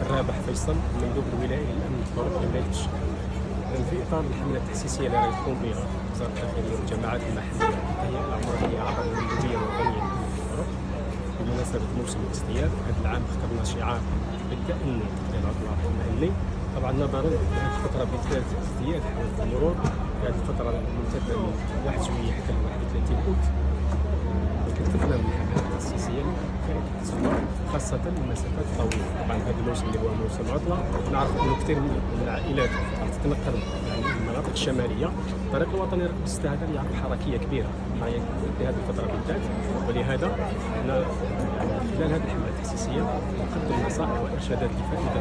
الرابح فيصل مندوب الولاية للأمن الطرق بولاية الشرق. في إطار الحملة التحسيسية اللي تقوم بها وزارة الداخلية والجماعات المحلية والهيئة العمرانية عبر المندوبية الوطنية للطرق بمناسبة موسم الاصطياد، هذا العام اخترنا شعار بالتأني للعطلات المحلي. طبعا نظرا لهذه الفترة بالذات ازدياد حوادث المرور في هذه الفترة الممتدة من 1 جويلية حتى ل 31 أوت، كثفنا من الحملات التحسيسية لفائدة السواق خاصة المسافات الطويلة. طبعا هذا الموسم اللي هو موسم العطلة، ونعرف أنه كثير من العائلات تتنقل يعني من المناطق الشمالية. الطريق الوطني راه هذا يعرف حركية كبيرة في هذه الفترة بالذات، ولهذا خلال هذه الحملة التحسيسية نقدم نصائح وإرشادات لفائدة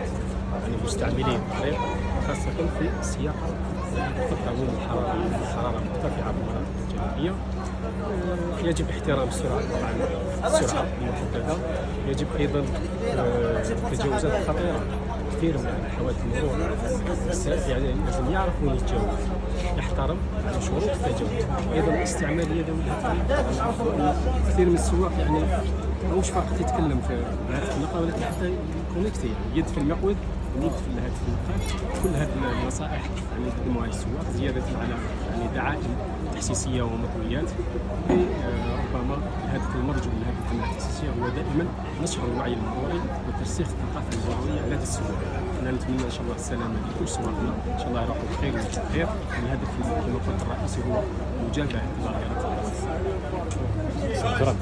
يعني مستعملي الطريق خاصة في سياق فترة من الحرارة مرتفعة في المناطق الجنوبية. يجب احترام السرعة، طبعا السرعة المحددة. يجب أيضا التجاوزات الخطيرة. كثير من حوادث المرور يعني لازم يعرف وين يتجاوز، يحترم يعني شروط التجاوز. أيضا الاستعمال اليدوي للطريق، كثير من السواق يعني ماهوش فقط يتكلم في هاتف النقال ولكن حتى يكونيكتي، يعني يد في المقود ونيد في الهاتف النقال. كل هذه النصائح يعني يقدموها للسواق زيادة على يعني دعائم تحسيسية ومطويات. ربما الهدف المرجو من هذه الحملة التحسيسية هو دائما نشر الوعي المروري وترسيخ الثقافة المرورية لدى السواق. أنا نتمنى إن شاء الله السلامة لكل سواقنا، إن شاء الله يراقبوا بخير وبخير. الهدف المقصود الرئيسي هو مجابهة ظاهرة الحوادث. شكرا.